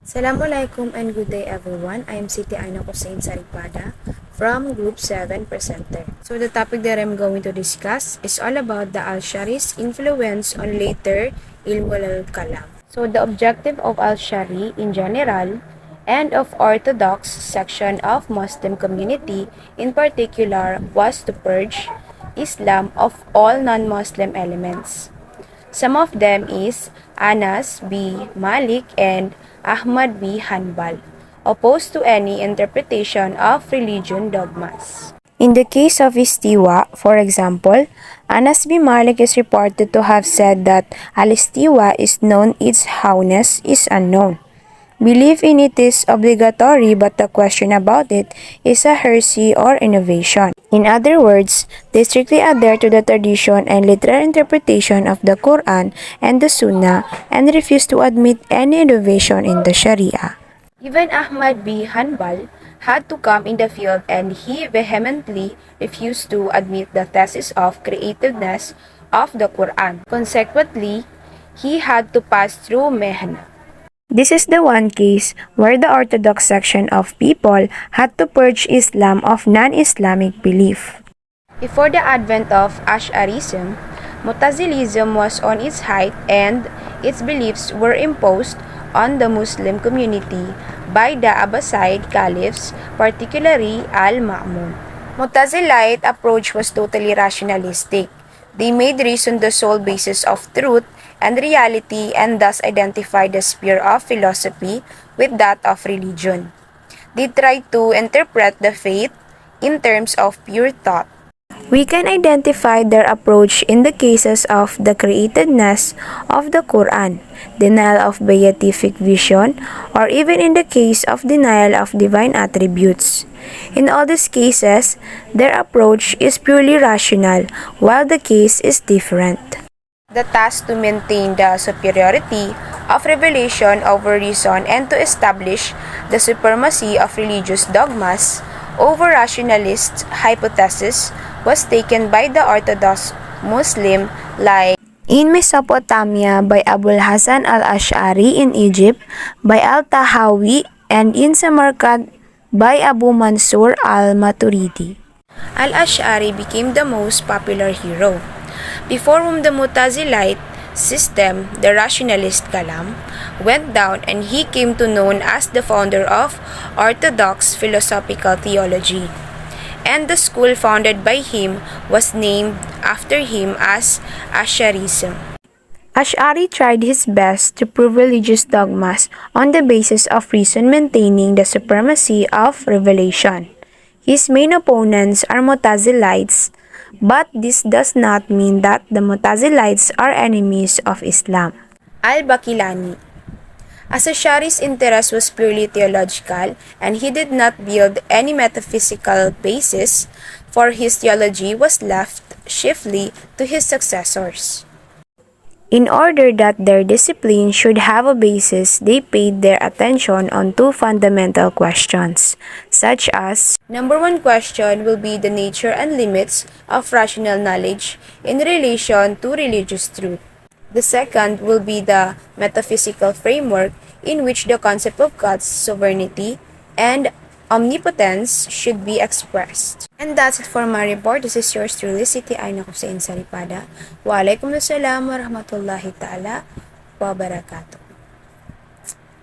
Assalamualaikum and good day everyone. I am Siti Aina Hussein Saripada from Group 7 Presenter. So the topic that I'm going to discuss is all about the Al-Shari's influence on later Ilm'al Kalam. So the objective of Al-Shari in general and of Orthodox section of Muslim community in particular was to purge Islam of all non-Muslim elements. Some of them is Anas B. Malik and Ahmad B. Hanbal, opposed to any interpretation of religion dogmas. In the case of Istiwa, for example, Anas B. Malik is reported to have said that Al-Istiwa is known, its howness is unknown. Belief in it is obligatory, but the question about it is a heresy or innovation. In other words, they strictly adhere to the tradition and literal interpretation of the Quran and the Sunnah and refuse to admit any innovation in the Sharia. Even Ahmad B. Hanbal had to come in the field and he vehemently refused to admit the thesis of creativeness of the Quran. Consequently, he had to pass through Mehna. This is the one case where the Orthodox section of people had to purge Islam of non-Islamic belief. Before the advent of Ash'arism, Mu'tazilism was on its height and its beliefs were imposed on the Muslim community by the Abbasid caliphs, particularly Al-Ma'mun. Mu'tazilite approach was totally rationalistic. They made reason the sole basis of truth and reality and thus identified the sphere of philosophy with that of religion. They tried to interpret the faith in terms of pure thought. We can identify their approach in the cases of the createdness of the Quran, denial of beatific vision, or even in the case of denial of divine attributes. In all these cases, their approach is purely rational, while the case is different. The task to maintain the superiority of revelation over reason and to establish the supremacy of religious dogmas over rationalist hypothesis was taken by the Orthodox Muslim like in Mesopotamia by Abul Hasan al-Ash'ari, in Egypt by al-Tahawi, and in Samarkand by Abu Mansur al-Maturidi. Al-Ash'ari became the most popular hero, before whom the Mu'tazilite system, the rationalist Kalam, went down, and he came to known as the founder of Orthodox philosophical theology. And the school founded by him was named after him as Ash'arism. Ash'ari tried his best to prove religious dogmas on the basis of reason, maintaining the supremacy of revelation. His main opponents are Mu'tazilites, but this does not mean that the Mu'tazilites are enemies of Islam. Al-Baqillani. Ash'ari's interest was purely theological, and he did not build any metaphysical basis, for his theology was left chiefly to his successors. In order that their discipline should have a basis, they paid their attention on two fundamental questions, such as: Number one question will be the nature and limits of rational knowledge in relation to religious truth. The second will be the metaphysical framework in which the concept of God's sovereignty and omnipotence should be expressed. And that's it for my report. This is yours truly, Siti Aina Hussein Saripada. Waalaikumsalam warahmatullahi ta'ala wabarakatuh.